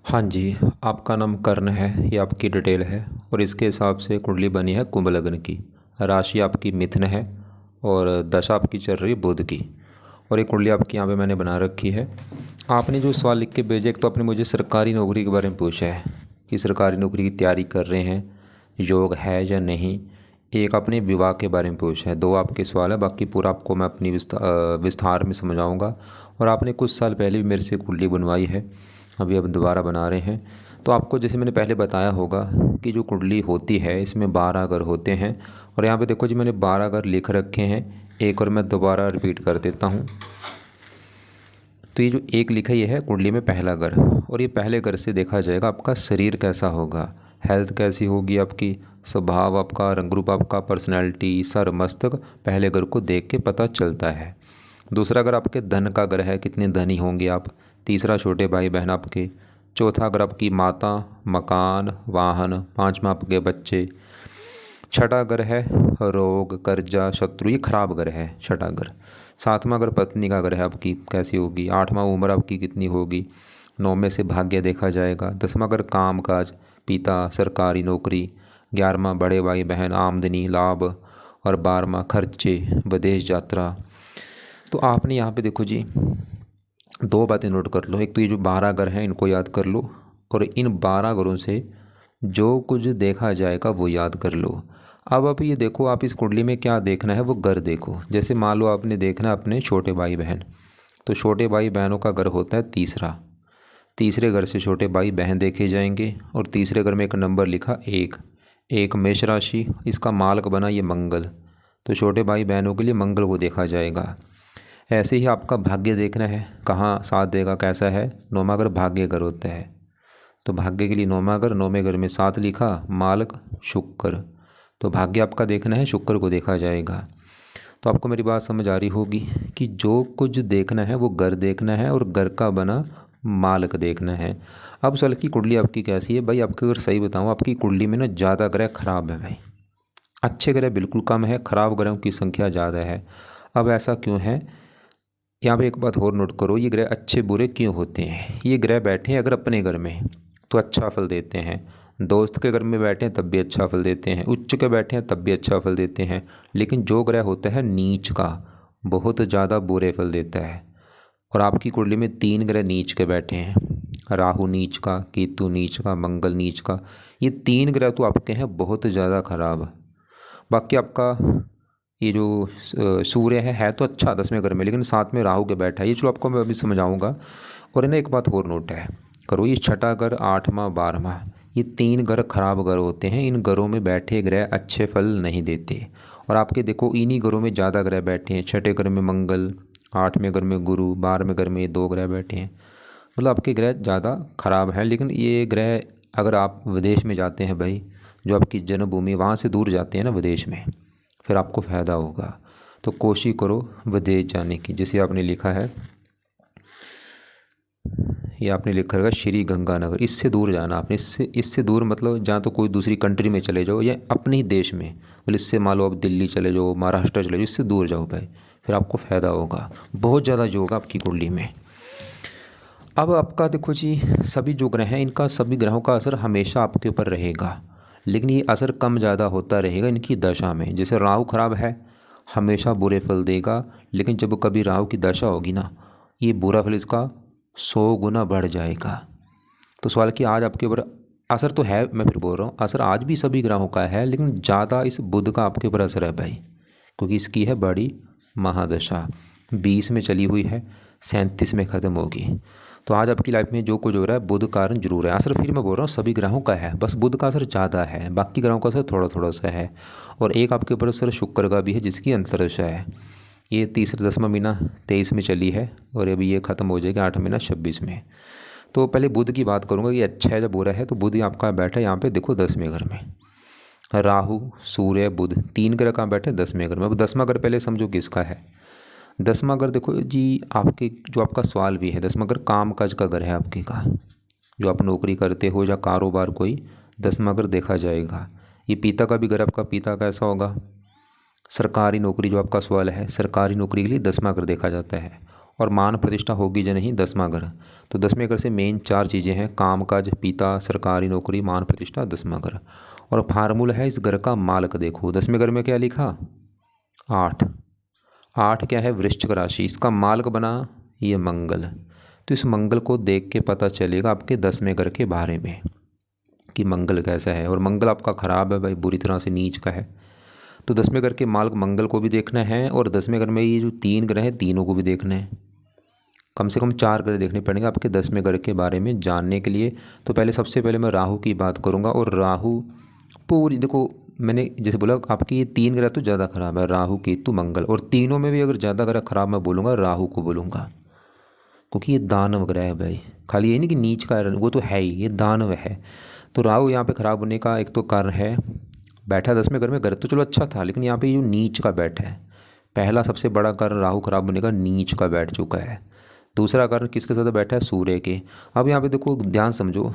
हाँ जी, आपका नाम कर्ण है, ये आपकी डिटेल है और इसके हिसाब से कुंडली बनी है कुंभ लग्न की। राशि आपकी मिथुन है और दशा आपकी चल रही है बुध की। और ये कुंडली आपकी यहाँ पे मैंने बना रखी है। आपने जो सवाल लिख के भेजे, एक तो आपने मुझे सरकारी नौकरी के बारे में पूछा है कि सरकारी नौकरी की तैयारी कर रहे हैं, योग है या नहीं। एक आपने विवाह के बारे में पूछा है। दो आपके सवाल है, बाकी पूरा आपको मैं अपनी विस्तार में समझाऊंगा। और आपने कुछ साल पहले भी मेरे से कुंडली बनवाई है, अभी अब दोबारा बना रहे हैं। तो आपको जैसे मैंने पहले बताया होगा कि जो कुंडली होती है इसमें 12 घर होते हैं। और यहाँ पे देखो जी, मैंने 12 घर लिख रखे हैं। एक और मैं दोबारा रिपीट कर देता हूँ। तो ये जो एक लिखा ये है कुंडली में पहला घर। और ये पहले घर से देखा जाएगा आपका शरीर कैसा होगा, हेल्थ कैसी होगी आपकी, स्वभाव आपका, रंग रूप आपका, पर्सनैलिटी, सर मस्तक, पहले घर को देख के पता चलता है। दूसरा अगर आपके धन का घर है, कितने धनी होंगे आप। तीसरा छोटे भाई बहन आपके। चौथा अगर आपकी माता, मकान, वाहन। पांचवा आपके बच्चे। छठा घर है रोग, कर्जा, शत्रु, ये खराब घर है छठा घर। सातवां अगर पत्नी का घर है आपकी कैसी होगी। आठवां उम्र आपकी कितनी होगी। नौ में से भाग्य देखा जाएगा। दसवां अगर काम काज, पिता, सरकारी नौकरी। ग्यारहवां बड़े भाई बहन, आमदनी, लाभ। और बारहवां खर्चे, विदेश यात्रा। तो आपने यहाँ पे देखो जी, दो बातें नोट कर लो। एक तो ये जो 12 घर हैं इनको याद कर लो, और इन 12 घरों से जो कुछ देखा जाएगा वो याद कर लो। अब आप ये देखो, आप इस कुंडली में क्या देखना है वो घर देखो। जैसे मान लो आपने देखना है अपने छोटे भाई बहन, तो छोटे भाई बहनों का घर होता है तीसरा। तीसरे घर से छोटे भाई बहन देखे जाएंगे। और तीसरे घर में एक नंबर लिखा एक। एक मेष राशि, इसका मालक बना ये मंगल। तो छोटे भाई बहनों के लिए मंगल को देखा जाएगा। ऐसे ही आपका भाग्य देखना है, कहाँ साथ देगा, कैसा है। नौवां घर भाग्य घर होता है, तो भाग्य के लिए नौवां घर, नौवें घर में साथ लिखा, मालक शुक्र। तो भाग्य आपका देखना है, शुक्र को देखा जाएगा। तो आपको मेरी बात समझ आ रही होगी कि जो कुछ देखना है वो घर देखना है, और घर का बना मालक देखना है। अब साल की कुंडली आपकी कैसी है भाई। आपके अगर सही बताऊँ, आपकी कुंडली में ना ज़्यादा ग्रह खराब है भाई। अच्छे ग्रह बिल्कुल कम है, खराब ग्रहों की संख्या ज़्यादा है। अब ऐसा क्यों है, यहाँ पे एक बात और नोट करो। ये ग्रह अच्छे बुरे क्यों होते हैं। ये ग्रह बैठे हैं अगर अपने घर में तो अच्छा फल देते हैं, दोस्त के घर में बैठे हैं तब भी अच्छा फल देते हैं, उच्च के बैठे हैं तब भी अच्छा फल देते हैं। लेकिन जो ग्रह होता है नीच का, बहुत ज़्यादा बुरे फल देता है। और आपकी कुंडली में 3 ग्रह नीच के बैठे हैं, राहु नीच का, केतु नीच का, मंगल नीच का। ये 3 ग्रह तो आपके हैं बहुत ज़्यादा खराब। बाकी आपका ये जो सूर्य है तो अच्छा 10वें घर में, लेकिन साथ में राहु के बैठा है। ये चलो आपको मैं अभी समझाऊंगा। और इन्हें एक बात और नोट है करो, ये छठा घर, आठवां, 12वां, ये 3 घर खराब घर होते हैं। इन घरों में बैठे ग्रह अच्छे फल नहीं देते। और आपके देखो इन्हीं घरों में ज़्यादा ग्रह बैठे हैं। छठे घर में मंगल, 8वें घर में गुरु, 12वें घर में ये 2 ग्रह बैठे हैं। मतलब आपके ग्रह ज़्यादा खराब हैं। लेकिन ये ग्रह अगर आप विदेश में जाते हैं भाई, जो आपकी जन्मभूमि वहाँ से दूर जाते हैं ना विदेश में, फिर आपको फ़ायदा होगा। तो कोशिश करो विदेश जाने की। जैसे आपने लिखा है, ये आपने लिखा रहेगा श्री गंगानगर, इससे दूर जाना आपने। इससे दूर मतलब जहाँ तो कोई दूसरी कंट्री में चले जाओ या अपने ही देश में, मतलब इससे मान लो आप दिल्ली चले जाओ, महाराष्ट्र चले जाओ, इससे दूर जाओ भाई, फिर आपको फ़ायदा होगा। बहुत ज़्यादा जो होगा आपकी कुंडली में। अब आपका देखो जी, सभी जो ग्रह हैं इनका, सभी ग्रहों का असर हमेशा आपके ऊपर रहेगा, लेकिन ये असर कम ज़्यादा होता रहेगा इनकी दशा में। जैसे राहु खराब है, हमेशा बुरे फल देगा, लेकिन जब कभी राहु की दशा होगी ना, ये बुरा फल इसका 100 गुना बढ़ जाएगा। तो सवाल कि आज आपके ऊपर असर तो है, मैं फिर बोल रहा हूँ असर आज भी सभी ग्रहों का है, लेकिन ज़्यादा इस बुध का आपके ऊपर असर है भाई, क्योंकि इसकी है बड़ी महादशा। 20 में चली हुई है, 37 में ख़त्म होगी। तो आज आपकी लाइफ में जो कुछ हो रहा है बुध कारण जरूर है। असर फिर मैं बोल रहा हूँ सभी ग्रहों का है, बस बुध का असर ज़्यादा है, बाकी ग्रहों का असर थोड़ा थोड़ा सा है। और एक आपके ऊपर असर शुक्र का भी है, जिसकी अंतरदशा है। ये तीसरा 10वां महीना 23 में चली है, और अभी ये ख़त्म हो जाएगी 8वां महीना 26 में। तो पहले बुध की बात करूँगा कि अच्छा है या बुरा है। तो बुध आपका बैठा है यहाँ पे देखो 10वें घर में। राहु, सूर्य, बुध, 3 ग्रह कहाँ बैठे 10वें घर में। अब 10वां घर पहले समझो किसका है। 10वां घर देखो जी, आपके जो आपका सवाल भी है, 10वां घर काम काज का घर है आपके का। जो आप नौकरी करते हो या कारोबार कोई, 10वां घर देखा जाएगा। ये पिता का भी घर, आपका पिता कैसा होगा। सरकारी नौकरी जो आपका सवाल है, सरकारी नौकरी के लिए 10वां घर देखा जाता है। और मान प्रतिष्ठा होगी या नहीं 10वां घर। तो 10वें घर से मेन 4 चीज़ें हैं, काम काज, पिता, सरकारी नौकरी, मान प्रतिष्ठा, 10वां घर। और फार्मूला है इस घर का मालक। देखो 10वें घर में क्या लिखा, 8। 8 क्या है, वृश्चिक राशि, इसका मालक बना ये मंगल। तो इस मंगल को देख के पता चलेगा आपके 10वें घर के बारे में कि मंगल कैसा है। और मंगल आपका ख़राब है भाई, बुरी तरह से नीच का है। तो 10वें घर के मालक मंगल को भी देखना है, और 10वें घर में ये जो 3 ग्रह हैं तीनों को भी देखना है। कम से कम 4 ग्रह देखने पड़ेंगे आपके 10वें घर के बारे में जानने के लिए। तो पहले सबसे पहले मैं राहु की बात करूँगा। और राहु पूरी देखो, मैंने जैसे बोला आपकी ये 3 ग्रह तो ज़्यादा ख़राब है, राहु केतु मंगल। और तीनों में भी अगर ज़्यादा ग्रह ख़राब मैं बोलूँगा राहु को बोलूँगा, क्योंकि ये दानव ग्रह है भाई। खाली ये नहीं कि नीच का, वो तो है ही, ये दानव है। तो राहु यहाँ पे ख़राब होने का एक तो कारण है, बैठा 10वें घर में, घर तो चलो अच्छा था, लेकिन यहाँ पे जो नीच का बैठा है, पहला सबसे बड़ा कारण राहु खराब होने का नीच का बैठ चुका है। दूसरा कारण किसके साथ बैठा है, सूर्य के। अब यहाँ पे देखो ध्यान समझो,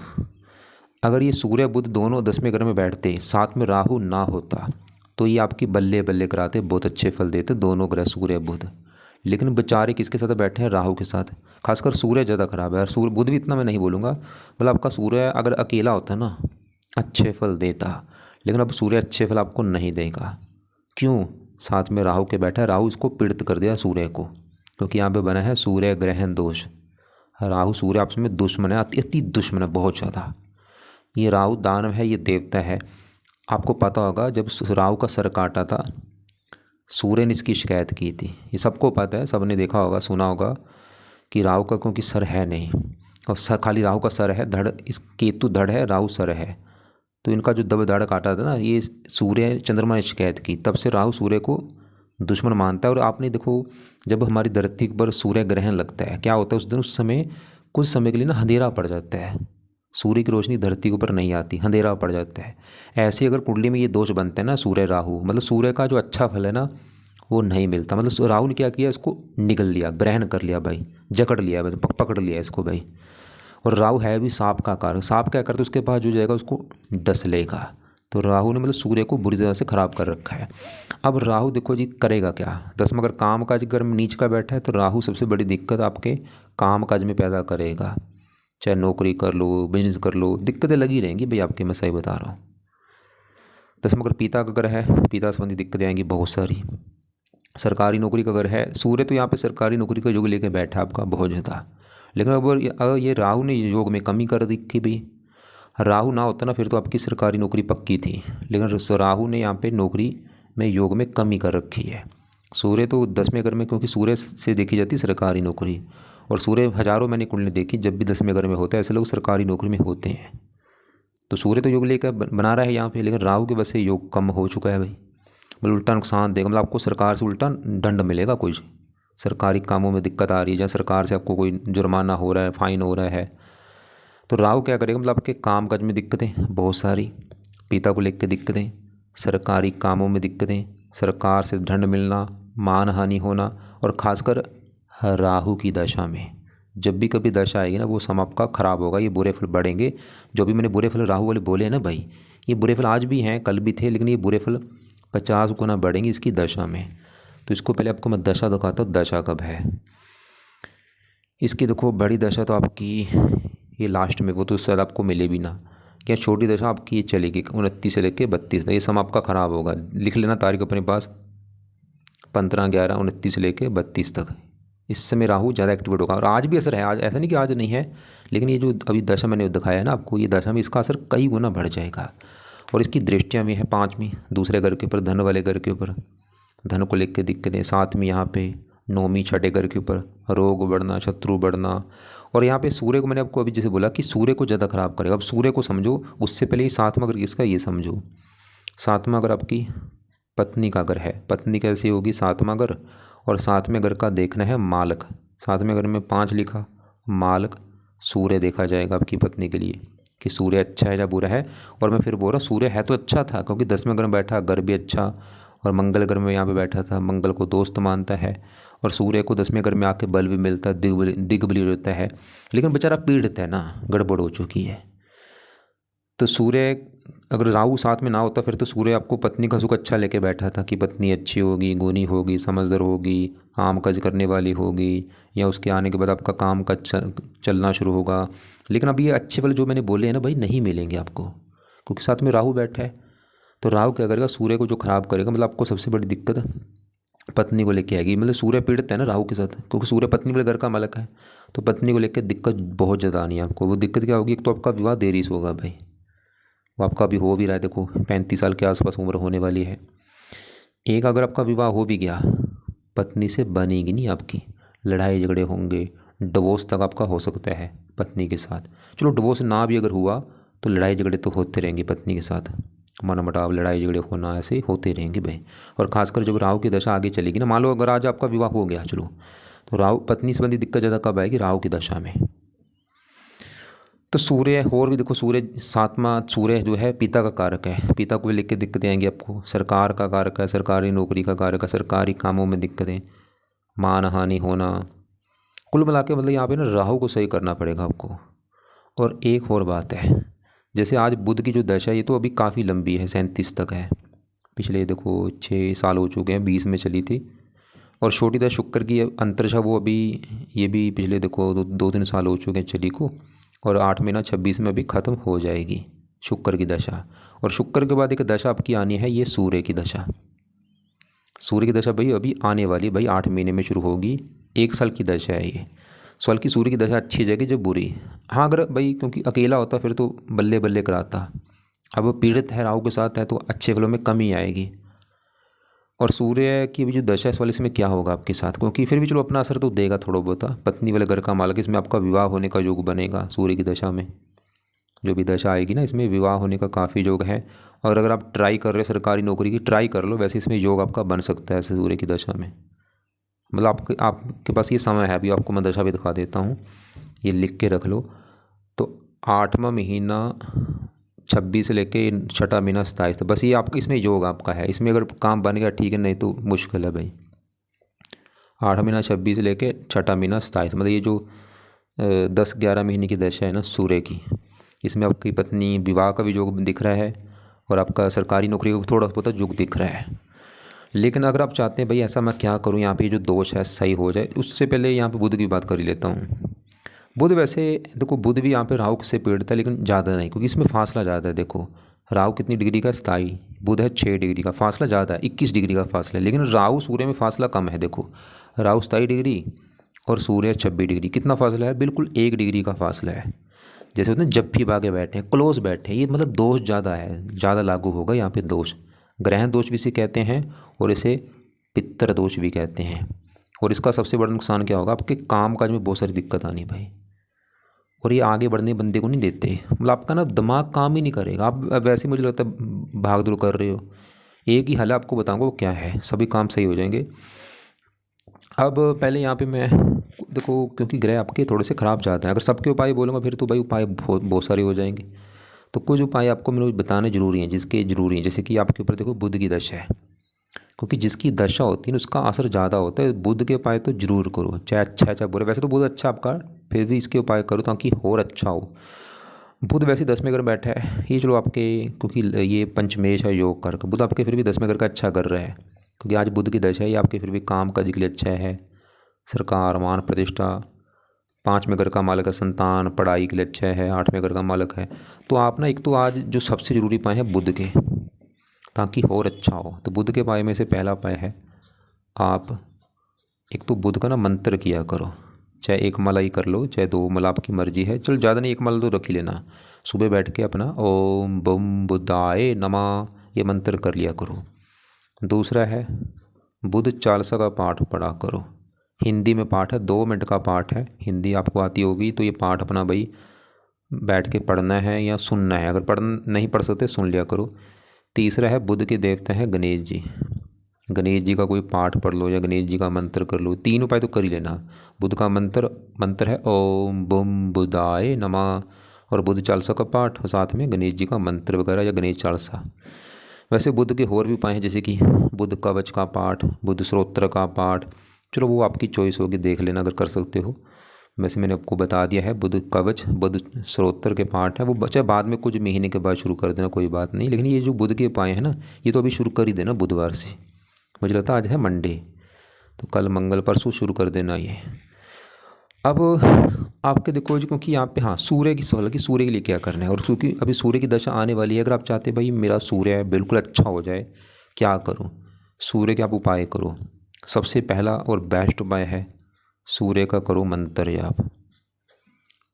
अगर ये सूर्य बुध दोनों 10वें घर में बैठते, साथ में राहु ना होता, तो ये आपकी बल्ले बल्ले कराते, बहुत अच्छे फल देते दोनों ग्रह सूर्य बुध। लेकिन बेचारे किसके साथ बैठे हैं, राहु के साथ। खासकर सूर्य ज़्यादा खराब है, और सूर्य बुध भी इतना मैं नहीं बोलूँगा, मतलब आपका सूर्य अगर अकेला होता ना अच्छे फल देता, लेकिन अब सूर्य अच्छे फल आपको नहीं देगा। क्यों, साथ में राहु के बैठा है, राहु इसको पीड़ित कर दिया सूर्य को, क्योंकि यहाँ पे बना है सूर्य ग्रहण दोष। राहु सूर्य आपस में दुश्मन है, अति दुश्मन है बहुत ज़्यादा। ये राहु दानव है, ये देवता है। आपको पता होगा जब राहु का सर काटा था, सूर्य ने इसकी शिकायत की थी, ये सबको पता है, सबने देखा होगा सुना होगा कि राहु का क्योंकि सर है नहीं, और सर खाली राहु का सर है, धड़ इस केतु धड़ है, राहु सर है। तो इनका जो दब धड़ काटा था ना, ये सूर्य चंद्रमा ने शिकायत की, तब से राहु सूर्य को दुश्मन मानता है। और आपने देखो जब हमारी धरती पर सूर्य ग्रहण लगता है, क्या होता है उस दिन, उस समय कुछ समय के लिए ना अंधेरा पड़ जाता है, सूर्य की रोशनी धरती के ऊपर नहीं आती, अंधेरा पड़ जाता है। ऐसे अगर कुंडली में ये दोष बनते हैं ना, सूर्य राहु, मतलब सूर्य का जो अच्छा फल है ना वो नहीं मिलता। मतलब राहु ने क्या किया, इसको निगल लिया, ग्रहण कर लिया भाई, जकड़ लिया भाई, पकड़ लिया इसको भाई। और राहु है भी सांप का कारक, सांप क्या करता है उसके पास जो जाएगा उसको डस लेगा। तो राहु ने मतलब सूर्य को बुरी तरह से ख़राब कर रखा है। अब राहु देखो जी करेगा क्या, 10वां अगर काम काज अगर नीच का बैठा है, तो राहु सबसे बड़ी दिक्कत आपके काम काज में पैदा करेगा। चाहे नौकरी कर लो, बिजनेस कर लो, दिक्कतें लगी रहेंगी भाई आपके, मैं सही बता रहा हूँ। 10वां अगर पिता का घर है, पिता संबंधी दिक्कतें आएंगी बहुत सारी। सरकारी नौकरी का घर है, सूर्य तो यहाँ पे सरकारी नौकरी का योग लेके बैठा है आपका बहुत ज़्यादा। लेकिन अगर ये राहु ने योग में कमी कर रखी भाई, राहु ना होता ना फिर तो आपकी सरकारी नौकरी पक्की थी, लेकिन राहु ने यहाँ पे नौकरी में योग में कमी कर रखी है। सूर्य तो 10वें घर में, क्योंकि सूर्य से देखी जाती सरकारी नौकरी, और सूर्य हज़ारों मैंने कुंडली देखी, जब भी 10वें घर में होता है ऐसे लोग सरकारी नौकरी में होते हैं। तो सूर्य तो योग लेकर बना रहा है यहाँ पे, लेकिन राहु के वजह से योग कम हो चुका है भाई। मतलब उल्टा नुकसान देगा, मतलब आपको सरकार से उल्टा दंड मिलेगा। कोई सरकारी कामों में दिक्कत आ रही है, या सरकार से आपको कोई जुर्माना हो रहा है, फाइन हो रहा है, तो राहु क्या करेगा, मतलब आपके काम काज में दिक्कतें बहुत सारी, पिता को लेकर दिक्कतें, सरकारी कामों में दिक्कतें, सरकार से दंड मिलना, मान हानि होना। और ख़ासकर राहु की दशा में जब भी कभी दशा आएगी ना, वो समय आपका ख़राब होगा, ये बुरे फल बढ़ेंगे। जो भी मैंने बुरे फल राहु वाले बोले हैं ना भाई, ये बुरे फल आज भी हैं, कल भी थे, लेकिन ये बुरे फल 50 गुना बढ़ेंगे इसकी दशा में। तो इसको पहले आपको मैं दशा दिखाता हूँ, दशा कब है इसकी। देखो बड़ी दशा तो आपकी ये लास्ट में, वो तो शायद आपको मिले भी ना। क्या छोटी दशा आपकी ये चलेगी 29 से लेकर 32 तक, ये समय आपका ख़राब होगा। लिख लेना तारीख अपने पास, 15/11/29 से लेकर 32 तक इस समय राहु ज़्यादा एक्टिवेट होगा। और आज भी असर है, आज ऐसा नहीं कि आज नहीं है, लेकिन ये जो अभी दशा मैंने दिखाया है ना आपको, ये दशा में इसका असर कई गुना बढ़ जाएगा। और इसकी दृष्टियाँ भी हैं 5वीं दूसरे घर के ऊपर, धन वाले घर के ऊपर, धन को लेकर दिक्कतें। 7वीं यहाँ पे 9वीं छठे घर के ऊपर, रोग बढ़ना, शत्रु बढ़ना। और यहाँ पे सूर्य को मैंने आपको अभी जैसे बोला कि सूर्य को ज़्यादा ख़राब करेगा। अब सूर्य को समझो, उससे पहले ये 7वां घर किसका ये समझो। 7वां घर आपकी पत्नी का घर है, पत्नी कैसी होगी 7वां घर। और 7वें घर का देखना है मालक, 7वें घर में 5 लिखा, मालक सूर्य देखा जाएगा आपकी पत्नी के लिए कि सूर्य अच्छा है या बुरा है। और मैं फिर बोल रहा सूर्य है तो अच्छा था, क्योंकि 10वें घर में बैठा, घर भी अच्छा, और मंगल घर में यहाँ पे बैठा था, मंगल को दोस्त मानता है। और सूर्य को 10वें घर में आके बल भी मिलता है, दिग्बली होता है। लेकिन बेचारा पीड़ित है ना, गड़बड़ हो चुकी है। तो सूर्य अगर राहु साथ में ना होता, फिर तो सूर्य आपको पत्नी का सुख अच्छा लेके बैठा था कि पत्नी अच्छी होगी, गुणी होगी, समझदार होगी, काम काज करने वाली होगी, या उसके आने के बाद आपका काम का चलना शुरू होगा। लेकिन अब ये अच्छे वाले जो मैंने बोले हैं ना भाई, नहीं मिलेंगे आपको, क्योंकि साथ में राहु बैठा है। तो राहु क्या करेगा, सूर्य को जो खराब करेगा, मतलब आपको सबसे बड़ी दिक्कत पत्नी को लेके आएगी। मतलब सूर्य पीड़ित है ना राहु के साथ, क्योंकि सूर्य पत्नी वाले घर का मालक है। तो पत्नी को लेकर दिक्कत बहुत ज़्यादा आनी है आपको। वो दिक्कत क्या होगी, एक तो आपका विवाह देरी से होगा भाई, वो आपका अभी हो भी रहा है, देखो 35 साल के आसपास उम्र होने वाली है। एक अगर आपका विवाह हो भी गया, पत्नी से बनेगी नहीं आपकी, लड़ाई झगड़े होंगे, डिवोर्स तक आपका हो सकता है पत्नी के साथ। चलो डिवोर्स ना भी अगर हुआ तो लड़ाई झगड़े तो होते रहेंगे पत्नी के साथ, मनमुटाव लड़ाई झगड़े होना ऐसे होते रहेंगे भाई। और ख़ासकर जब राहु की दशा आगे चलेगी ना, मान लो अगर आज आपका विवाह हो गया चलो, तो राहु पत्नी संबंधी दिक्कत ज़्यादा कब आएगी, राहु की दशा में। तो सूर्य और भी देखो, सूर्य सातवां, सूर्य जो है पिता का कारक है, पिता को लेकर दिक्कतें आएंगी आपको। सरकार का कारक है, सरकारी नौकरी का कारक है, सरकारी कामों में दिक्कतें, मान हानि होना। कुल मिला के मतलब यहाँ पे ना राहु को सही करना पड़ेगा आपको। और एक और बात है, जैसे आज बुध की जो दशा है ये तो अभी काफ़ी लंबी है, 37 तक है। पिछले देखो 6 साल हो चुके हैं, 20 में चली थी। और छोटी दशा शुक्र की अंतरिक्षा वो अभी, ये भी पिछले देखो 2-3 साल हो चुके हैं चली को। और 8 महीना 26 में अभी ख़त्म हो जाएगी शुक्र की दशा। और शुक्र के बाद एक दशा आपकी आनी है, ये सूर्य की दशा। सूर्य की दशा भाई अभी आने वाली भाई, 8 महीने में शुरू होगी, 1 साल की दशा है ये। साल की सूर्य की दशा अच्छी जाएगी, जो बुरी, हाँ अगर भाई क्योंकि अकेला होता फिर तो बल्ले बल्ले कराता। अब वो पीड़ित है, राहु के साथ है, तो अच्छे फलों में कमी आएगी। और सूर्य की भी जो दशा है इस वाले इसमें क्या होगा आपके साथ, क्योंकि फिर भी चलो अपना असर तो देगा थोड़ा बहुत। पत्नी वाले घर का मालक, इसमें आपका विवाह होने का योग बनेगा सूर्य की दशा में। जो भी दशा आएगी ना, इसमें विवाह होने का काफ़ी योग है। और अगर आप ट्राई कर रहे हो सरकारी नौकरी की, ट्राई कर लो, वैसे इसमें योग आपका बन सकता है सूर्य की दशा में। मतलब आपके पास ये समय है, अभी आपको मैं दशा भी दिखा देता हूँ, ये लिख के रख लो। तो 8वां महीना 26 से लेके 6ठा महीना 27 तक, बस ये आपका इसमें योग आपका है। इसमें अगर काम बन गया ठीक है, नहीं तो मुश्किल है भाई। 8 महीना 26 से लेके 6ठा महीना 27, मतलब ये जो 10-11 महीने की दशा है ना सूर्य की, इसमें आपकी पत्नी विवाह का भी योग दिख रहा है, और आपका सरकारी नौकरी का थोड़ा बहुत योग दिख रहा है। लेकिन अगर आप चाहते हैं भाई ऐसा मैं क्या करूं यहाँ पे जो दोष है सही हो जाए, उससे पहले यहाँ पे बुध की बात कर ही लेता हूँ। बुध वैसे देखो, बुध भी यहाँ पे राहु से पीड़ित है, लेकिन ज़्यादा नहीं, क्योंकि इसमें फासला ज़्यादा है। देखो राहु कितनी डिग्री का, 27, बुध है 6 डिग्री का, फासला ज़्यादा है, 21 डिग्री का फासला है। लेकिन राहु सूर्य में फासला कम है। देखो राहु 27 डिग्री और सूर्य 26 डिग्री, कितना फासला है, बिल्कुल 1 डिग्री का फासला है। जैसे होते हैं जप्फी भागे बैठे हैं, क्लोज बैठे हैं, ये मतलब दोष ज़्यादा है, ज़्यादा लागू होगा यहाँ पे दोष। ग्रहण दोष भी इसे कहते हैं, और इसे पितर दोष भी कहते हैं। और इसका सबसे बड़ा नुकसान क्या होगा, आपके काम काज में बहुत सारी दिक्कत आनी भाई। और ये आगे बढ़ने बंदे को नहीं देते, मतलब आपका ना दिमाग काम ही नहीं करेगा। आप अब वैसे मुझे लगता है भाग दौड़ कर रहे हो। एक ही हल आपको बताऊंगा वो क्या है, सभी काम सही हो जाएंगे। अब पहले यहाँ पे मैं देखो, क्योंकि ग्रह आपके थोड़े से ख़राब जाते हैं, अगर सबके उपाय बोलूँगा फिर तो भाई उपाय बहुत सारे हो जाएंगे। तो कुछ उपाय आपको मुझे बताने जरूरी हैं, जिसके जरूरी हैं। जैसे कि आपके ऊपर देखो बुध की दशा है, क्योंकि जिसकी दशा होती है ना उसका असर ज़्यादा होता है। बुध के उपाय तो जरूर करो, चाहे अच्छा है चाहे बुरा। वैसे तो बुध अच्छा आपका, फिर भी इसके उपाय करो ताकि और अच्छा हो। बुध वैसे 10वें घर बैठा है, ये चलो आपके, क्योंकि ये पंचमेश है योग कर, बुध आपके फिर भी 10वें घर का अच्छा कर रहा है, क्योंकि आज बुध की दशा है, ये आपके फिर भी काम काज के लिए अच्छा है। सरकार, मान प्रतिष्ठा, 5वें घर का मालक है, संतान, पढ़ाई के लिए अच्छा है, 8वें घर का मालक है। तो आप ना, एक तो आज जो सबसे ज़रूरी उपाय है बुध के, ताकि और अच्छा हो। तो बुध के उपाय में से पहला उपाय है, आप एक तो बुध का ना मंत्र किया करो, चाहे 1 माला ही कर लो, चाहे 2 माला, आपकी मर्जी है। चलो ज़्यादा नहीं, 1 माला तो रख ही लेना। सुबह बैठ के अपना ओम बम बुधाय नमः ये मंत्र कर लिया करो। दूसरा है बुध चालीसा का पाठ पढ़ा करो। हिंदी में पाठ है, 2 मिनट का पाठ है, हिंदी आपको आती होगी तो ये पाठ अपना भाई बैठ के पढ़ना है या सुनना है। अगर नहीं पढ़ सकते सुन लिया करो। तीसरा है बुध के देवता हैं गणेश जी, गणेश जी का कोई पाठ पढ़ लो या गणेश जी का मंत्र कर लो। 3 उपाय तो कर ही लेना। बुध का मंत्र है ओम बम बुधाय नमः, और बुध चालीसा का पाठ, और साथ में गणेश जी का मंत्र वगैरह या गणेश चालीसा। वैसे बुध के और भी उपाय हैं, जैसे कि बुध कवच का पाठ, बुध स्त्रोत्र का पाठ। चलो वो आपकी चॉइस होगी, देख लेना अगर कर सकते हो। वैसे मैंने आपको बता दिया है, बुध कवच, बुध स्त्रोत्र के पाठ है, वो बच्चा बाद में कुछ महीने के बाद शुरू कर देना, कोई बात नहीं। लेकिन ये जो बुध के उपाय हैं ना, ये तो अभी शुरू कर ही देना बुधवार से। मुझे लगता है आज है मंडे, तो कल मंगल परसों शुरू कर देना ये। अब आपके देखो जी, क्योंकि यहाँ पे हाँ सूर्य की सवाल है कि सूर्य के लिए क्या करना है, और क्योंकि अभी सूर्य की दशा आने वाली है, अगर आप चाहते भाई मेरा सूर्य बिल्कुल अच्छा हो जाए, क्या करूँ, सूर्य के आप उपाय करो। सबसे पहला और बेस्ट उपाय है सूर्य का करो मंत्र जाप।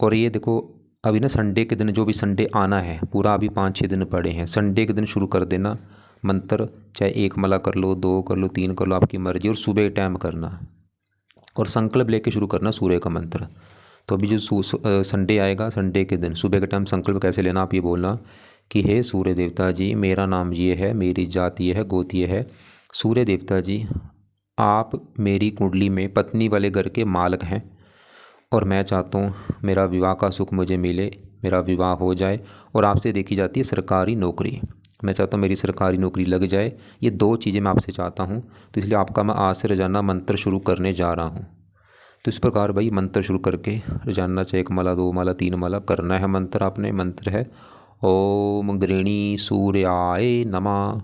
और ये देखो अभी ना संडे के दिन, जो भी संडे आना है पूरा, अभी 5-6 दिन पड़े हैं, संडे के दिन शुरू कर देना मंत्र। चाहे 1 माला कर लो, 2 कर लो, 3 कर लो, आपकी मर्जी, और सुबह टाइम करना, और संकल्प लेके शुरू करना सूर्य का मंत्र। तो अभी जो संडे आएगा, संडे के दिन सुबह के टाइम संकल्प कैसे लेना, आप ये बोलना कि हे सूर्य देवता जी, मेरा नाम ये है, मेरी जाति ये है, गोत्र ये है। सूर्य देवता जी, आप मेरी कुंडली में पत्नी वाले घर के मालिक हैं, और मैं चाहता हूँ मेरा विवाह का सुख मुझे मिले, मेरा विवाह हो जाए, और आपसे देखी जाती है सरकारी नौकरी, मैं चाहता हूँ मेरी सरकारी नौकरी लग जाए। ये 2 चीज़ें मैं आपसे चाहता हूँ, तो इसलिए आपका मैं आज से रोज़ाना मंत्र शुरू करने जा रहा हूँ। तो इस प्रकार भाई मंत्र शुरू करके रोज़ाना चाहे 1 माला, 2 माला, 3 माला करना है मंत्र आपने। मंत्र है ओम गृणी सूर्याय नमः,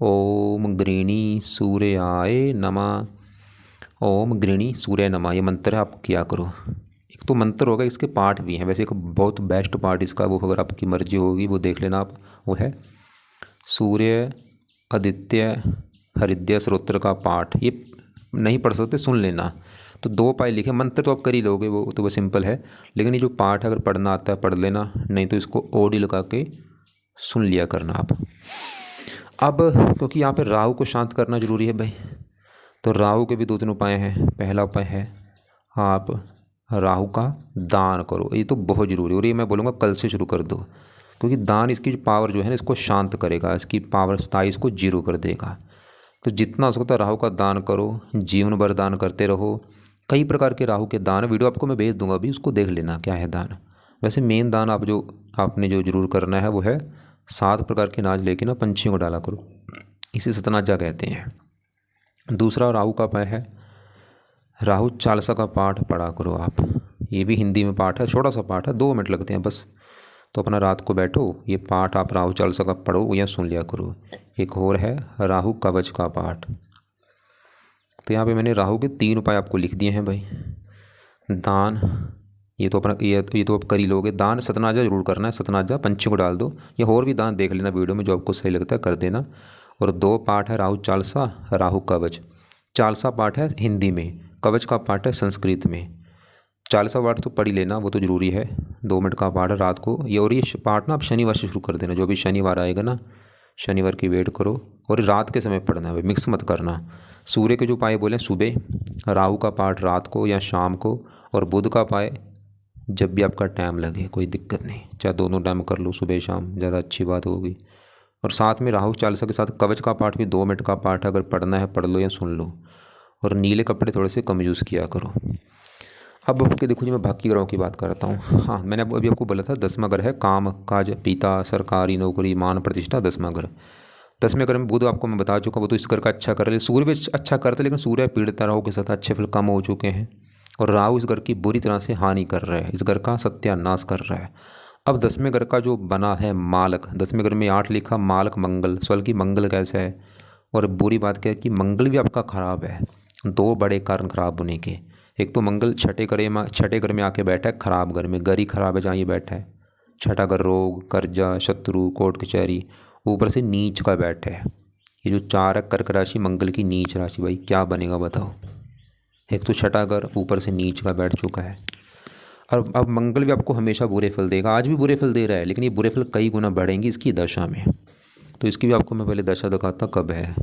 ओम गृणी सूर्याय नमः, ओम गृणी सूर्य नमः, ये मंत्र है, आप किया करो। एक तो मंत्र होगा, इसके पाठ भी हैं वैसे, एक बहुत बेस्ट पार्ट इसका, वो अगर आपकी मर्जी होगी वो देख लेना आप, वो है सूर्य आदित्य हृदय स्त्रोत्र का पाठ। ये नहीं पढ़ सकते, सुन लेना। तो 2 पाए लिखे, मंत्र तो आप कर ही लोगे, वो तो वो सिंपल है, लेकिन ये जो पाठ अगर पढ़ना आता है पढ़ लेना, नहीं तो इसको ऑडियो लगा के सुन लिया करना आप। अब क्योंकि यहाँ पे राहु को शांत करना जरूरी है भाई, तो राहु के भी 2-3 उपाय हैं। पहला उपाय है आप राहु का दान करो, ये तो बहुत ज़रूरी है, और ये मैं बोलूँगा कल से शुरू कर दो, क्योंकि दान इसकी जो पावर जो है ना, इसको शांत करेगा, इसकी पावर स्थाई इसको 0 कर देगा। तो जितना हो सकता है राहु का दान करो, जीवन भर दान करते रहो। कई प्रकार के राहु के दान, वीडियो आपको मैं भेज दूंगा अभी, उसको देख लेना क्या है दान। वैसे मेन दान आपने जो जरूर करना है वो है 7 प्रकार के अनाज लेके ना पंछियों को डाला करो, इसे सतनाजा कहते हैं। दूसरा राहु का उपाय है राहु चालीसा का पाठ पढ़ा करो आप। ये भी हिंदी में पाठ है, छोटा सा पाठ है, 2 मिनट लगते हैं बस। तो अपना रात को बैठो, ये पाठ आप राहु चालीसा का पढ़ो या सुन लिया करो। एक और है राहु कवच का पाठ। तो यहाँ पे मैंने राहु के 3 उपाय आपको लिख दिए हैं भाई। दान, ये तो अपना ये तो आप कर ही लोगे। दान सतनाजा जरूर करना है, सतनाजा पंछियों को डाल दो, या और भी दान देख लेना वीडियो में, जो आपको सही लगता है कर देना। और 2 पाठ है राहु चालीसा, राहु कवच। चालीसा पाठ है हिंदी में, कवच का पाठ है संस्कृत में। चालीसा पाठ तो पढ़ ही लेना, वो तो ज़रूरी है, 2 मिनट का पाठ है रात को ये। और ये पाठ ना आप शनिवार से शुरू कर देना, जो भी शनिवार आएगा ना, शनिवार की वेट करो, और रात के समय पढ़ना है भाई, मिक्स मत करना। सूर्य के जो पाए बोले सुबह, राहु का पाठ रात को या शाम को, और बुध का पाए जब भी आपका टाइम लगे, कोई दिक्कत नहीं, चाहे दोनों टाइम कर लो, सुबह शाम, ज़्यादा अच्छी बात होगी। और साथ में राहु चालीसा के साथ कवच का पाठ भी 2 मिनट का पाठ है, अगर पढ़ना है पढ़ लो या सुन लो। और नीले कपड़े थोड़े से कम यूज़ किया करो। अब आपके देखो जी, मैं भाग्य ग्रहों की बात करता हूँ। हाँ, मैंने अभी आपको बोला था 10वां घर है काम काज पिता सरकारी नौकरी मान प्रतिष्ठा, 10वां घर। 10वें घर में बुध आपको मैं बता चुका, वो तो इस घर का अच्छा कर ले। सूर्य भी अच्छा करता है, लेकिन सूर्य पीड़ित राहु के साथ अच्छे फल कम हो चुके हैं, और राहु इस घर की बुरी तरह से हानि कर रहा है, इस घर का सत्यानाश कर रहा है। अब 10वें घर का जो बना है मालक, 10वें घर में 8 लिखा मालक मंगल, सवाल की मंगल कैसा है। और बुरी बात क्या है कि मंगल भी आपका खराब है। 2 बड़े कारण खराब होने के, एक तो मंगल छठे घर में आके बैठा है, खराब घर में, घर ही खराब है जहाँ ये बैठा है। छठा घर रोग कर्जा शत्रु कोर्ट कचहरी, ऊपर से नीच का बैठा है। ये जो 4 है कर्क राशि मंगल की नीच राशि, भाई क्या बनेगा बताओ। एक तो छठा घर ऊपर से नीच का बैठ चुका है। और अब मंगल भी आपको हमेशा बुरे फल देगा, आज भी बुरे फल दे रहा है, लेकिन ये बुरे फल कई गुना बढ़ेंगे इसकी दशा में। तो इसकी भी आपको मैं पहले दशा दिखाता कब है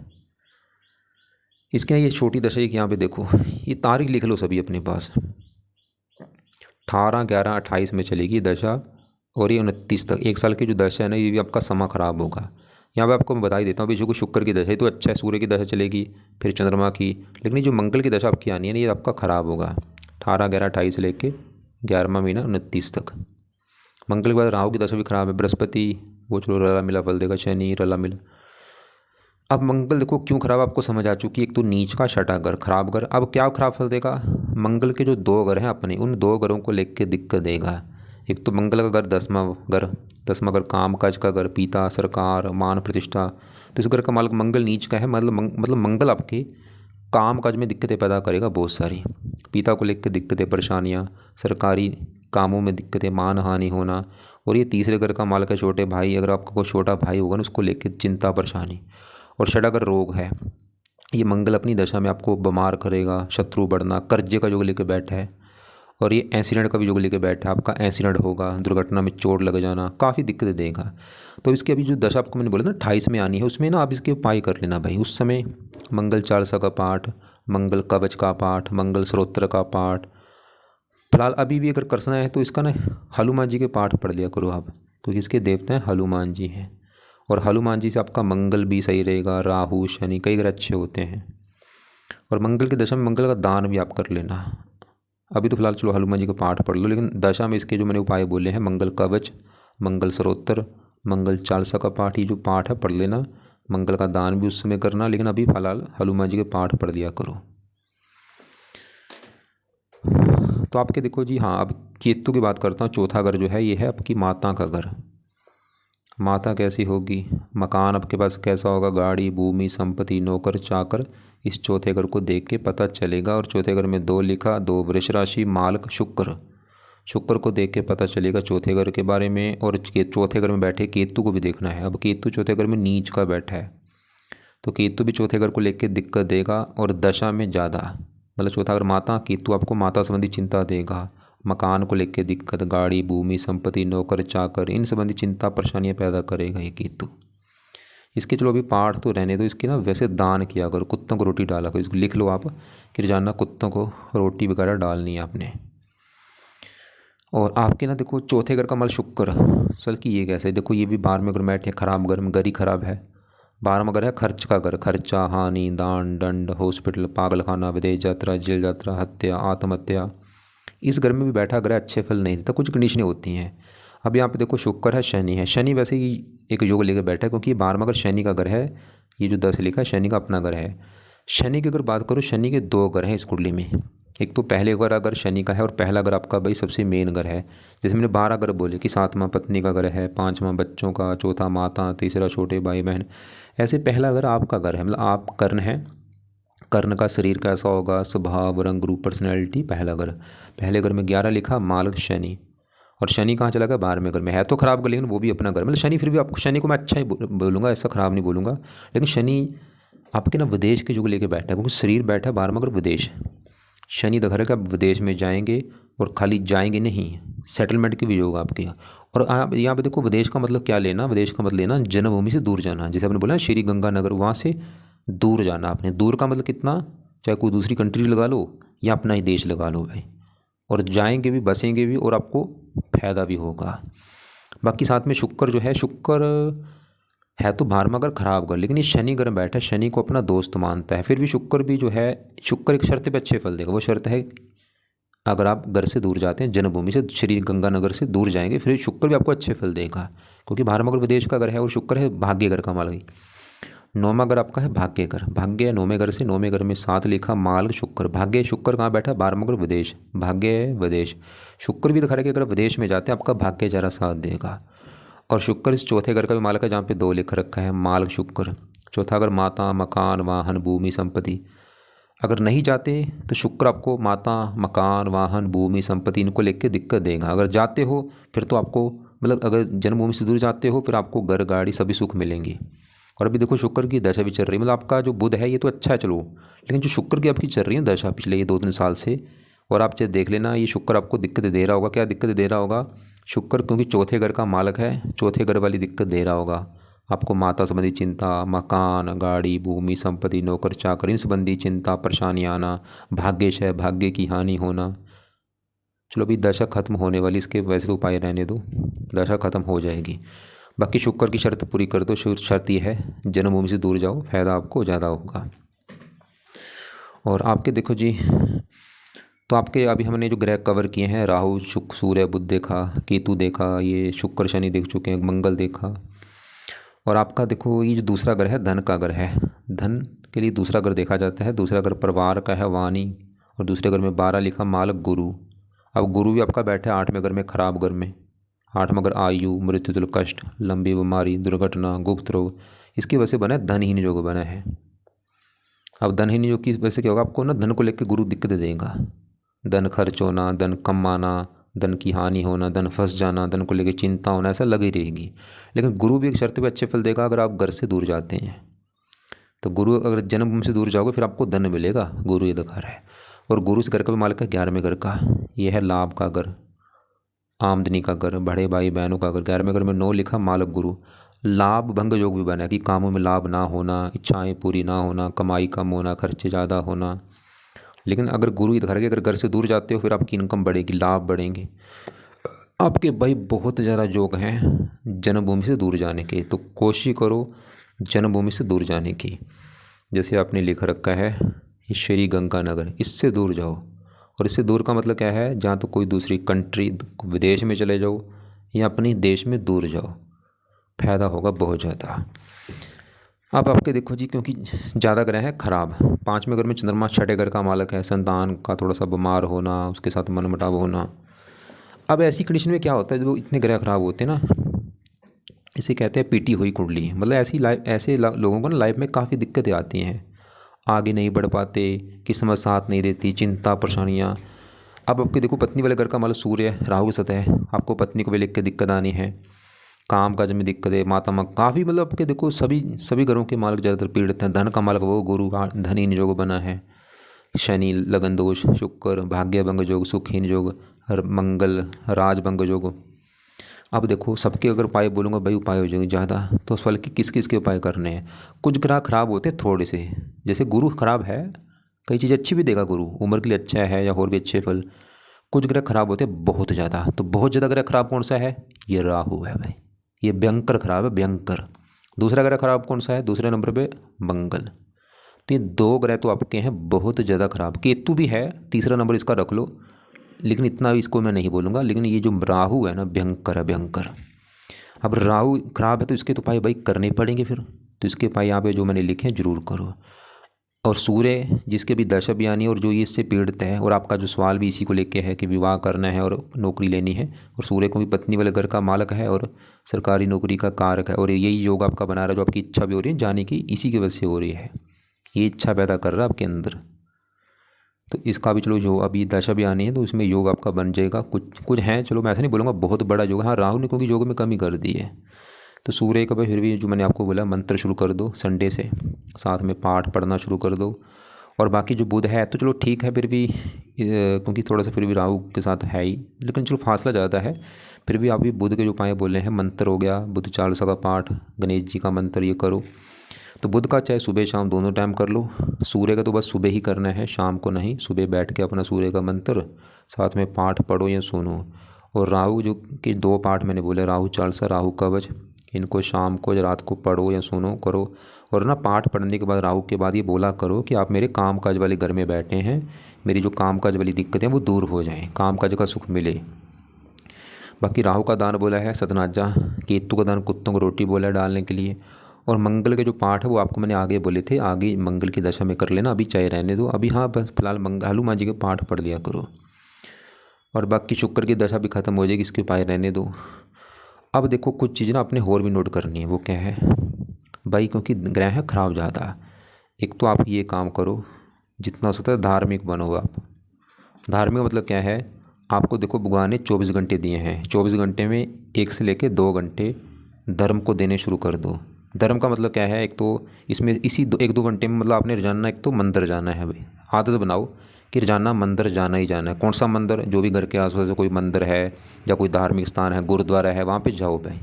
इसके। ये छोटी दशा एक यहाँ पे देखो, ये तारीख लिख लो सभी अपने पास, 18/11/28 में चलेगी दशा, और ये 29 तक 1 साल की जो दशा है ना, ये भी आपका समय खराब होगा। यहाँ पे आपको मैं बता ही देता हूँ, बेशक शुक्र की दशा है तो अच्छा है, सूर्य की दशा चलेगी, फिर चंद्रमा की, लेकिन ये जो मंगल की दशा आपकी आनी है ना, ये आपका ख़राब होगा 18/11/28 से लेके 11वां महीना 29 तक। मंगल के बाद राहु की दशा भी खराब है, बृहस्पति वो चलो रला मिला फल देगा, शनि रला मिला। अब मंगल देखो क्यों खराब आपको समझ आ चुकी है, एक तो नीच का छठा घर खराब घर। अब क्या खराब फल देगा, मंगल के जो 2 घर हैं अपने, उन 2 घरों को लेके दिक्कत देगा। एक तो मंगल का घर 10वां घर काम काज का घर, पिता सरकार मान प्रतिष्ठा, तो इस घर का मालिक मंगल नीच का है, मतलब मंगल आपके काम काज में दिक्कतें पैदा करेगा बहुत सारी। पिता को लेकर दिक्कतें परेशानियाँ, सरकारी कामों में दिक्कतें, मान हानि होना। और ये तीसरे घर का मालक है छोटे भाई, अगर आपका कोई छोटा भाई होगा ना उसको लेकर चिंता परेशानी। और षडागर रोग है, ये मंगल अपनी दशा में आपको बीमार करेगा, शत्रु बढ़ना, कर्जे का योग लेकर बैठा है। और ये एक्सीडेंट का भी योग लेकर बैठा है, आपका एक्सीडेंट होगा, दुर्घटना में चोट लग जाना, काफ़ी दिक्कतें देगा। तो इसकी अभी जो दशा आपको मैंने बोला ना 28 में आनी है, उसमें ना आप इसके उपाय कर लेना भाई। उस समय मंगल चालीसा का पाठ, मंगल कवच का पाठ, मंगल स्रोत्र का पाठ। फिलहाल अभी भी अगर करना है तो इसका ना हनुमान जी के पाठ पढ़ लिया करो आप, क्योंकि इसके देवता हैं हनुमान जी हैं। और हनुमान जी से आपका मंगल भी सही रहेगा, राहु शनि कई ग्रह अच्छे होते हैं। और मंगल की दशा में मंगल का दान भी आप कर लेना। अभी तो फिलहाल चलो हनुमान जी का पाठ पढ़ लो, लेकिन दशा में इसके जो मैंने उपाय बोले हैं, मंगल कवच, मंगल स्रोत्र, मंगल चालीसा का पाठ, ये जो पाठ है पढ़ लेना। मंगल का दान भी उस समय करना, लेकिन अभी फिलहाल हनुमान जी के पाठ पढ़ लिया करो। तो आपके देखो जी, हाँ अब केतु की बात करता हूँ। चौथा घर जो है ये है आपकी माता का घर। माता कैसी होगी, मकान आपके पास कैसा होगा, गाड़ी, भूमि, संपत्ति, नौकर चाकर, इस चौथे घर को देख के पता चलेगा। और चौथे घर में 2 लिखा, 2 वृष राशि, मालक शुक्र, शुक्र को देख के पता चलेगा चौथे घर के बारे में। और चौथे घर में बैठे केतु को भी देखना है। अब केतु चौथे घर में नीच का बैठा है, तो केतु भी चौथे घर को लेकर दिक्कत देगा। और दशा में ज़्यादा, मतलब चौथा घर माता, केतु आपको माता संबंधी चिंता देगा, मकान को लेकर दिक्कत, गाड़ी, भूमि, संपत्ति, नौकर चाकर, इन संबंधी चिंता परेशानियाँ पैदा करेगा ये केतु। इसके चलो अभी पाठ तो रहने दो, इसके ना वैसे दान किया करो, कुत्तों को रोटी डाला करो। इसको लिख लो आप कि रोजाना कुत्तों को रोटी वगैरह डालनी है आपने। और आपके ना देखो चौथे घर का मल शुक्र, सल की ये कैसे, देखो ये भी 12वें घर में बैठे, खराब घर में, घर ही खराब है। 12वां घर है खर्च का घर, खर्चा, हानि, दान, दंड, हॉस्पिटल, पागलखाना, विदेश यात्रा, जेल यात्रा, हत्या, आत्महत्या। इस घर में भी बैठा ग्रह अच्छे फल नहीं देता, कुछ कंडीशनें होती हैं। अब यहाँ पे देखो शुक्र है, शनि है। शनि वैसे ही एक योग लेकर बैठा है, क्योंकि ये 12वां घर शनि का घर है। ये जो 10 लिखा है शनि का अपना घर है। शनि की अगर बात करो, शनि के 2 घर हैं इस कुंडली में। एक तो पहले घर अगर शनि का है, और पहला घर आपका भाई सबसे मेन घर है। जैसे मैंने 12 घर बोले कि 7वां पत्नी का घर है, 5वां बच्चों का, चौथा माता, तीसरा छोटे भाई बहन। ऐसे पहला घर आपका घर है, मतलब आप कर्ण है। कर्ण का शरीर कैसा होगा, स्वभाव, रंग, रूप, पर्सनैलिटी, पहला घर। पहले घर में 11 लिखा, मालक शनि। और शनि कहाँ चला गया, 12वें घर में है तो खराब घर, लेकिन वो भी अपना घर, मतलब शनि फिर भी आपको, शनि को मैं अच्छा ही बोलूँगा, ऐसा खराब नहीं बोलूँगा। लेकिन शनि आपके ना विदेश के युग लेके बैठा है, क्योंकि शरीर बैठा है 12वां घर विदेश। शनि दखर है कि आप विदेश में जाएंगे, और खाली जाएंगे नहीं, सेटलमेंट की भी योग आपके। और आप यहाँ पे देखो विदेश का मतलब क्या लेना, विदेश का मतलब लेना जन्मभूमि से दूर जाना। जैसे आपने बोला श्री गंगानगर, वहाँ से दूर जाना आपने। दूर का मतलब कितना, चाहे कोई दूसरी कंट्री लगा लो या अपना ही देश लगा लो भाई। और जाएंगे भी, बसेंगे भी, और आपको फायदा भी होगा। बाकी साथ में शुक्र जो है, शुक्र है तो 12वां घर खराब घर, लेकिन ये शनि घर में बैठा है, शनि को अपना दोस्त मानता है। फिर भी शुक्र भी जो है, शुक्र एक शर्त पे अच्छे फल देगा। वो शर्त है अगर आप घर से दूर जाते हैं, जन्मभूमि से, श्री गंगानगर से दूर जाएंगे, फिर शुक्र भी आपको अच्छे फल देगा, क्योंकि 12वां घर विदेश का घर है। और शुक्र है भाग्य घर का मालक। 9वां घर आपका है भाग्य घर, भाग्य है 9वें घर से। 9वें घर में 7 लिखा, माल शुक्र, भाग्य शुक्र कहाँ बैठा, 12वां घर विदेश, भाग्य है विदेश। शुक्र भी दिखा रहा है कि अगर विदेश में जाते हैं आपका भाग्य जरा साथ देगा। और शुक्र इस चौथे घर का भी मालक है, जहाँ पे 2 लिख रखा है, माल शुक्र। चौथा घर माता, मकान, वाहन, भूमि, संपत्ति। अगर नहीं जाते तो शुक्र आपको माता, मकान, वाहन, भूमि, संपत्ति, इनको लेके दिक्कत देगा। अगर जाते हो फिर तो आपको, मतलब अगर जन्मभूमि से दूर जाते हो फिर आपको घर, गाड़ी सभी सुख मिलेंगे। और अभी देखो शुक्र की दशा भी चल रही है, मतलब आपका जो बुध है ये तो अच्छा है चलो, लेकिन जो शुक्र की आपकी चल रही है दशा पिछले ये 2-3 साल से, और आप चाहे देख लेना ये शुक्र आपको दिक्कत दे रहा होगा। क्या दिक्कत दे रहा होगा शुक्र, क्योंकि चौथे घर का मालक है, चौथे घर वाली दिक्कत दे रहा होगा आपको। माता संबंधी चिंता, मकान, गाड़ी, भूमि, संपत्ति, नौकर चाकर, इन संबंधी चिंता, परेशानी आना, भाग्यश है, भाग्य की हानि होना। चलो अभी दशा खत्म होने वाली, इसके वैसे तो उपाय रहने दो, दशा खत्म हो जाएगी। बाकी शुक्र की शर्त पूरी कर दो। शर्त यह है जन्मभूमि से दूर जाओ, फायदा आपको ज़्यादा होगा। और आपके देखो जी, तो आपके अभी हमने जो ग्रह कवर किए हैं, राहु, शुक्र, सूर्य, बुध देखा, केतु देखा, ये शुक्र शनि देख चुके हैं, मंगल देखा। और आपका देखो ये जो दूसरा ग्रह है धन का ग्रह है, धन के लिए दूसरा घर देखा जाता है। दूसरा घर परिवार का है, वाणी। और दूसरे घर में 12 लिखा, मालक गुरु। अब गुरु भी आपका बैठा है 8वें घर में, खराब घर में। 8वां घर आयु, मृत्यु, तुल, कष्ट, लंबी बीमारी, दुर्घटना, गुप्त रोग, इसकी वजह से बना है धनहीन योग बना है। अब धनहीन योग की वजह से क्या होगा, आपको ना धन को लेकर गुरु दिक्कत देगा। धन खर्च होना, धन कम आना, धन की हानि होना, धन फंस जाना, धन को लेकर चिंता होना, ऐसा लगी रहेगी। लेकिन गुरु भी एक शर्त पे अच्छे फल देगा, अगर आप घर से दूर जाते हैं तो गुरु, अगर जन्मभूमि से दूर जाओगे फिर आपको धन मिलेगा, गुरु ये दिखा रहा है। और गुरु इस घर का भी मालिक है, 11वें घर का। ये है लाभ का घर, आमदनी का घर, बड़े भाई बहनों का घर। 11वें घर में 9 लिखा, मालक गुरु। लाभ भंग योग भी बना है कि कामों में लाभ ना होना, इच्छाएं पूरी ना होना, कमाई कम होना, खर्चे ज़्यादा होना। लेकिन अगर गुरु ये दिखा रहा है कि अगर घर से दूर जाते हो फिर आपकी इनकम बढ़ेगी, लाभ बढ़ेंगे। आपके भाई बहुत ज़्यादा योग हैं जन्मभूमि से दूर जाने के, तो कोशिश करो जन्मभूमि से दूर जाने की। जैसे आपने लिख रखा है श्री गंगानगर, इससे दूर जाओ। और इससे दूर का मतलब क्या है, जहाँ तो कोई दूसरी कंट्री, विदेश में चले जाओ या अपने देश में दूर जाओ, फ़ायदा होगा बहुत ज़्यादा। अब आपके देखो जी, क्योंकि ज़्यादा ग्रह है ख़राब। 5वें घर में चंद्रमा 6ठे घर का मालक है, संतान का थोड़ा सा बीमार होना, उसके साथ मनमुटाव होना। अब ऐसी कंडीशन में क्या होता है, जब इतने ग्रह खराब होते हैं ना, इसे कहते हैं पीटी हुई कुंडली। मतलब ऐसे लोगों को ना लाइफ में काफ़ी दिक्कतें आती हैं, आगे नहीं बढ़ पाते, किस्मत साथ नहीं देती, चिंता परेशानियाँ। अब आपके देखो पत्नी वाले घर का मतलब सूर्य राहु सतह है, आपको पत्नी को भी लेकर दिक्कत आनी है, काम काज में दिक्कत है, माता माँ काफ़ी, मतलब आपके देखो सभी घरों के मालिक ज़्यादातर पीड़ित हैं। धन का मालिक वो गुरु, धनहीन योग बना है, शनि लगन दोष, शुक्र भाग्य भंग योग, सुखहीन योग, मंगल राज भंग योग। अब देखो सबके अगर उपाय बोलूँगा भाई, उपाय हो जाएंगे ज़्यादा, तो फल के किस किस के उपाय करने हैं। कुछ ग्रह खराब होते हैं थोड़े से, जैसे गुरु खराब है, कई चीज़ें अच्छी भी देगा गुरु, उम्र के लिए अच्छा है या और भी अच्छे फल। कुछ ग्रह खराब होते हैं बहुत ज़्यादा, तो बहुत ज़्यादा ग्रह खराब कौन सा है, ये राहु है भाई, ये भयंकर खराब है, भयंकर। दूसरा ग्रह खराब कौन सा है, दूसरे नंबर पे मंगल। तो ये 2 ग्रह तो आपके हैं बहुत ज़्यादा खराब। केतु भी है, तीसरा नंबर इसका रख लो, लेकिन इतना इसको मैं नहीं बोलूँगा। लेकिन ये जो राहु है ना, भयंकर है, भयंकर। अब राहु खराब है तो इसके तो उपाय भाई करने पड़ेंगे फिर, तो इसके उपाय यहाँ पे जो मैंने लिखे हैं जरूर करो। और सूर्य जिसके भी दशा भी आनी है और जो ये इससे पीड़ित है, और आपका जो सवाल भी इसी को लेके है कि विवाह करना है और नौकरी लेनी है, और सूर्य को भी पत्नी वाले घर का मालक है और सरकारी नौकरी का कारक है, और यही योग आपका बना रहा है, जो आपकी इच्छा भी हो रही है जाने की, इसी की वजह से हो रही है, ये इच्छा पैदा कर रहा है आपके अंदर। तो इसका भी चलो, जो अभी दशा भी आनी है तो इसमें योग आपका बन जाएगा। कुछ कुछ हैं, चलो मैं ऐसा नहीं बोलूँगा बहुत बड़ा योग है। हाँ, राहु ने क्योंकि योग में कमी कर दी है, तो सूर्य का भाई फिर भी जो मैंने आपको बोला, मंत्र शुरू कर दो संडे से, साथ में पाठ पढ़ना शुरू कर दो। और बाकी जो बुध है तो चलो ठीक है, फिर भी क्योंकि थोड़ा सा फिर भी राहु के साथ है ही, लेकिन चलो फासला ज़्यादा है। फिर भी आप भी बुध के जो उपाय बोले हैं, मंत्र हो गया, बुध चालीसा का पाठ, गणेश जी का मंत्र, ये करो। तो बुध का चाहे सुबह शाम दोनों टाइम कर लो। सूर्य का तो बस सुबह ही करना है, शाम को नहीं। सुबह बैठ के अपना सूर्य का मंत्र साथ में पाठ पढ़ो या सुनो। और राहु जो कि 2 पाठ मैंने बोले, राहु चालीसा, राहु कवच, इनको शाम को या रात को पढ़ो या सुनो करो। और ना पाठ पढ़ने के बाद राहु के बाद ये बोला करो कि आप मेरे काम काज वाले घर में बैठे हैं, मेरी जो काम काज वाली दिक्कतें वो दूर हो जाएं, काम काज का सुख मिले। बाकी राहु का दान बोला है सतनाजा, केतु का दान कुत्तों को रोटी बोला है डालने के लिए। और मंगल के जो पाठ है वो आपको मैंने आगे बोले थे, आगे मंगल की दशा में कर लेना, अभी चाहे रहने दो अभी। हाँ बस फिलहाल हनुमान जी के पाठ पढ़ लिया करो। और बाकी शुक्र की दशा भी खत्म हो जाएगी, इसके उपाय रहने दो। अब देखो कुछ चीज़ ना अपने और भी नोट करनी है, वो क्या है भाई, क्योंकि ग्रह है खराब ज़्यादा। एक तो आप ये काम करो, जितना हो सकता है धार्मिक बनो आप। धार्मिक मतलब क्या है, आपको देखो भगवान ने 24 घंटे दिए हैं, 24 घंटे में 1 से लेकर 2 घंटे धर्म को देने शुरू कर दो। धर्म का मतलब क्या है, एक तो इसमें इसी 1-2 घंटे में मतलब आपने रोजाना एक तो मंदिर जाना है भाई, आदत बनाओ कि रोजाना मंदिर जाना ही जाना है। कौन सा मंदिर, जो भी घर के आसपास कोई मंदिर है या कोई धार्मिक स्थान है, गुरुद्वारा है, वहाँ पे जाओ भाई।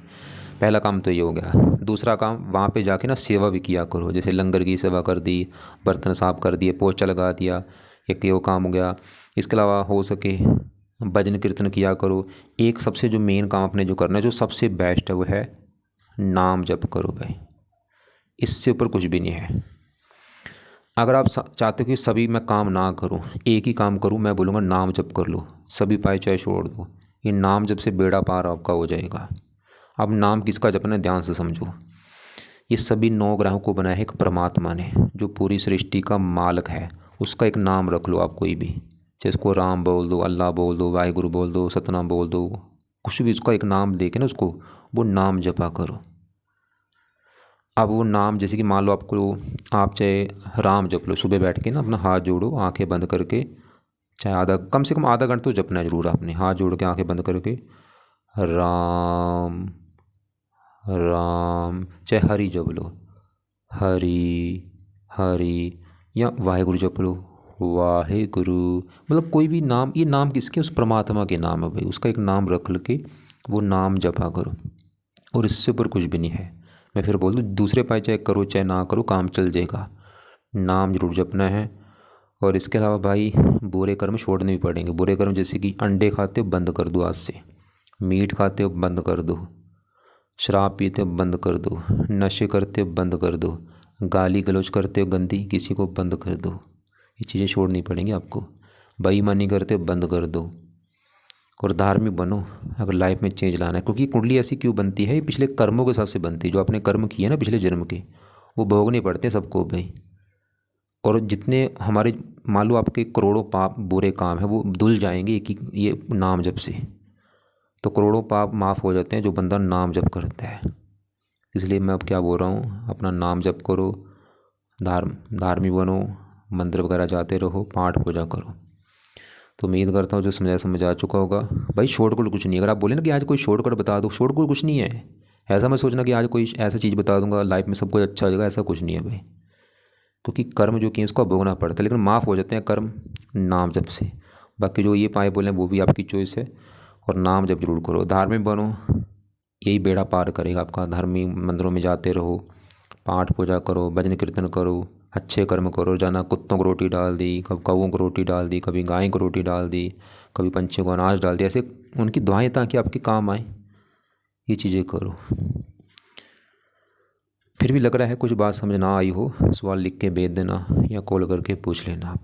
पहला काम तो ये हो गया। दूसरा काम, वहाँ पे जाके ना सेवा भी किया करो, जैसे लंगर की सेवा कर दी, बर्तन साफ कर दिए, पोछा लगा दिया, एक ये काम हो गया। इसके अलावा हो सके भजन कीर्तन किया करो। एक सबसे जो मेन काम अपने जो करना है, जो सबसे बेस्ट है, वो है नाम जप करो भाई, इससे ऊपर कुछ भी नहीं है। अगर आप चाहते हो कि सभी मैं काम ना करूं, एक ही काम करूं, मैं बोलूँगा नाम जप कर लो, सभी पाए चाहे छोड़ दो। ये नाम जप से बेड़ा पार आपका हो जाएगा। अब नाम किसका जपना है ध्यान से समझो। ये सभी 9 ग्रहों को बनाया है एक परमात्मा ने, जो पूरी सृष्टि का मालिक है। उसका एक नाम रख लो आप कोई भी, चाहे इसको राम बोल दो, अल्लाह बोल दो, वाहिगुरु बोल दो, सतनाम बोल दो, कुछ भी उसका एक नाम दे के ना उसको वो नाम जपा करो। अब वो नाम, जैसे कि मान लो आपको, आप चाहे राम जप लो सुबह बैठ के ना, अपना हाथ जोड़ो आंखें बंद करके, चाहे आधा, कम से कम आधा घंटा तो जपना है जरूर आपने, हाथ जोड़ के आंखें बंद करके, राम राम, चाहे हरि जप लो, हरि हरि, या वाहेगुरु जप लो, वाहे गुरु। मतलब कोई भी नाम, ये नाम किसके, उस परमात्मा के नाम है भाई, उसका एक नाम रख के वो नाम जपा करो, और इससे ऊपर कुछ भी नहीं है। मैं फिर बोल दूँ, दूसरे पाए चाहे करो चाहे ना करो, काम चल जाएगा, नाम जरूर जपना है। और इसके अलावा भाई बुरे कर्म छोड़ने भी पड़ेंगे। बुरे कर्म जैसे कि अंडे खाते हो बंद कर दो आज से, मीट खाते हो बंद कर दो, शराब पीते हो बंद कर दो, नशे करते हो बंद कर दो, गाली गलौज करते हो गंदी किसी को बंद कर दो, ये चीज़ें छोड़नी पड़ेंगी आपको। बेईमानी करते हो बंद कर दो, और धार्मिक बनो अगर लाइफ में चेंज लाना है। क्योंकि कुंडली ऐसी क्यों बनती है, ये पिछले कर्मों के हिसाब से बनती है, जो आपने कर्म किए ना पिछले जन्म के, वो भोगने पड़ते हैं सबको भाई। और जितने हमारे, मान लो आपके करोड़ों पाप बुरे काम है वो धुल जाएंगे एक ही ये नाम जप से, तो करोड़ों पाप माफ़ हो जाते हैं जो बंदा नाम जप करता है। इसलिए मैं अब क्या बोल रहा हूँ, अपना नाम जप करो, धार्मिक बनो, मंदिर वगैरह जाते रहो, पाठ पूजा करो। तो उम्मीद करता हूँ जो समझाया समझ आ चुका होगा भाई। शॉर्टकट कुछ नहीं है, अगर आप बोले ना कि आज कोई शॉर्टकट बता दो, शॉर्टकट कुछ नहीं है। ऐसा मत सोचना कि आज कोई ऐसा चीज़ बता दूंगा लाइफ में सब कुछ अच्छा हो जाएगा, ऐसा कुछ नहीं है भाई। क्योंकि कर्म जो किए उसको भोगना पड़ता है, लेकिन माफ़ हो जाते हैं कर्म नाम जप से। बाकी जो ये पाए बोले वो भी आपकी चॉइस है, और नाम जप जरूर करो, धार्मिक बनो, यही बेड़ा पार करेगा आपका। धार्मिक मंदिरों में जाते रहो, पाठ पूजा करो, भजन कीर्तन करो, अच्छे कर्म करो। जाना कुत्तों को रोटी डाल दी, कभी कौओं को रोटी डाल दी, कभी गाय को रोटी डाल दी, कभी पंछियों को अनाज डाल दिया, ऐसे उनकी दुआएं ताकि आपके काम आए, ये चीज़ें करो। फिर भी लग रहा है कुछ बात समझ ना आई हो, सवाल लिख के भेज देना या कॉल करके पूछ लेना आप।